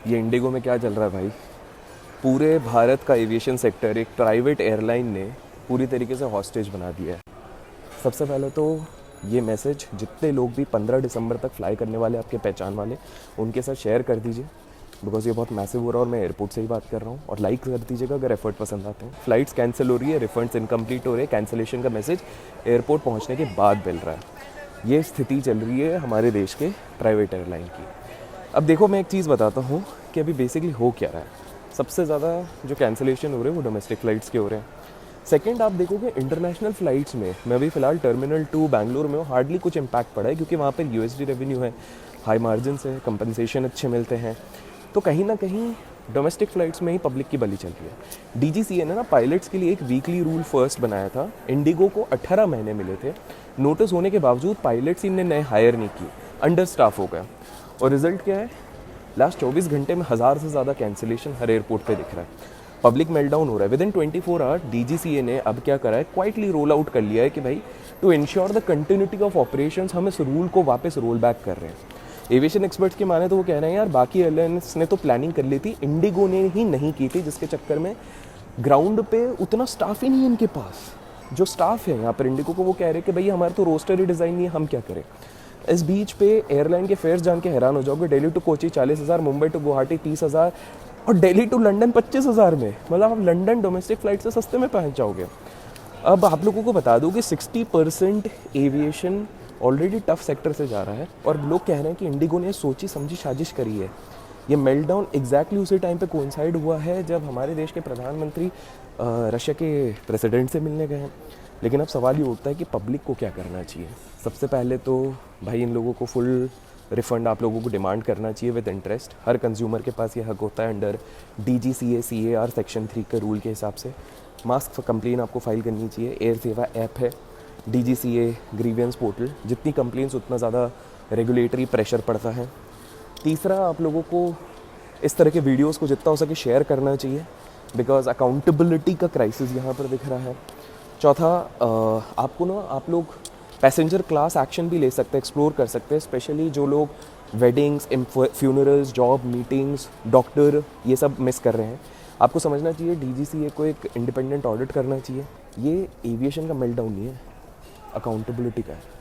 ये इंडिगो में क्या चल रहा है भाई। पूरे भारत का एविएशन सेक्टर एक प्राइवेट एयरलाइन ने पूरी तरीके से हॉस्टेज बना दिया है। सबसे पहले तो ये मैसेज जितने लोग भी 15 दिसंबर तक फ्लाई करने वाले आपके पहचान वाले, उनके साथ शेयर कर दीजिए, बिकॉज ये बहुत मैसिव हो रहा है और मैं एयरपोर्ट से ही बात कर रहा हूँ। और लाइक कर दीजिएगा अगर एफर्ट पसंद आते हैं। फ्लाइट्स कैंसिल हो रही है, रिफंड्स इनकम्प्लीट हो रहे हैं, कैंसिलेशन का मैसेज एयरपोर्ट पहुँचने के बाद मिल रहा है। ये स्थिति चल रही है हमारे देश के प्राइवेट एयरलाइन की। अब देखो, मैं एक चीज़ बताता हूँ कि अभी बेसिकली हो क्या रहा है। सबसे ज़्यादा जो कैंसिलेशन हो रहे हैं वो डोमेस्टिक फ़्लाइट्स के हो रहे हैं। सेकंड, आप देखोगे इंटरनेशनल फ़्लाइट्स में, मैं अभी फ़िलहाल टर्मिनल 2 बैंगलोर में हूँ, हार्डली कुछ इम्पैक्ट पड़ा है क्योंकि वहाँ पर यूएसडी रेवेन्यू है, हाई मार्जिन है, कंपनसेशन अच्छे मिलते हैं। तो कहीं ना कहीं डोमेस्टिक फ़्लाइट्स में ही पब्लिक की बलि चल रही है। डीजीसीए ने ना पायलट्स के लिए एक वीकली रूल फर्स्ट बनाया था। इंडिगो को 18 महीने मिले थे, नोटिस होने के बावजूद पायलट्स इनने नए हायर नहीं किए, अंडर स्टाफ हो गए। और रिजल्ट क्या है, लास्ट 24 घंटे में 1000 से ज़्यादा कैंसिलेशन हर एयरपोर्ट पे दिख रहा है। पब्लिक मेल्टडाउन हो रहा है। विद इन 24 आवर डीजीसीए ने अब क्या करा है, क्वाइटली रोल आउट कर लिया है कि भाई to ensure the continuity of operations हम इस रूल को वापस रोल बैक कर रहे हैं। एविएशन एक्सपर्ट्स के माने तो वो कह रहे हैं यार बाकी एयरलाइंस ने तो प्लानिंग कर ली थी, इंडिगो ने ही नहीं की थी, जिसके चक्कर में ग्राउंड पे उतना स्टाफ ही नहीं है इनके पास। जो स्टाफ है यहाँ पर इंडिगो को, वो कह रहे हैं कि भाई हमारा तो रोस्टर ही डिज़ाइन नहीं है, हम क्या करें। इस बीच पे एयरलाइन के फेयर्स जान के हैरान हो जाओगे। दिल्ली टू कोची 40,000, मुंबई टू गुवाहाटी 30,000 और दिल्ली टू लंदन 25,000 में। मतलब आप लंदन डोमेस्टिक फ़्लाइट से सस्ते में पहुँच जाओगे। अब आप लोगों को बता दूँ कि 60% एविएशन ऑलरेडी टफ सेक्टर से जा रहा है और लोग कह रहे हैं कि इंडिगो ने सोची समझी साजिश करी है। ये मेल्टडाउन एग्जैक्टली उसी टाइम पे कोइंसाइड हुआ है जब हमारे देश के प्रधानमंत्री रशिया के प्रेसिडेंट से मिलने गए हैं। लेकिन अब सवाल ये उठता है कि पब्लिक को क्या करना चाहिए। सबसे पहले तो भाई इन लोगों को फुल रिफ़ंड आप लोगों को डिमांड करना चाहिए विद इंटरेस्ट। हर कंज्यूमर के पास ये हक होता है अंडर DGCA सेक्शन 3 के रूल के हिसाब से। मास्क कंप्लेन आपको फाइल करनी चाहिए। एयर सेवा ऐप है, DGCA ग्रीवियंस पोर्टल, जितनी कंप्लेंट्स उतना ज़्यादा रेगुलेटरी प्रेशर पड़ता है। तीसरा, आप लोगों को इस तरह के वीडियोस को जितना हो सके शेयर करना चाहिए, बिकॉज अकाउंटेबिलिटी का क्राइसिस यहाँ पर दिख रहा है। चौथा, आपको ना आप लोग पैसेंजर क्लास एक्शन भी ले सकते हैं, एक्सप्लोर कर सकते हैं, स्पेशली जो लोग weddings, funerals, job, meetings, doctor, ये सब मिस कर रहे हैं। आपको समझना चाहिए DGCA को एक इंडिपेंडेंट ऑडिट करना चाहिए। ये एविएशन का मेल्टडाउन नहीं है, अकाउंटेबिलिटी का है।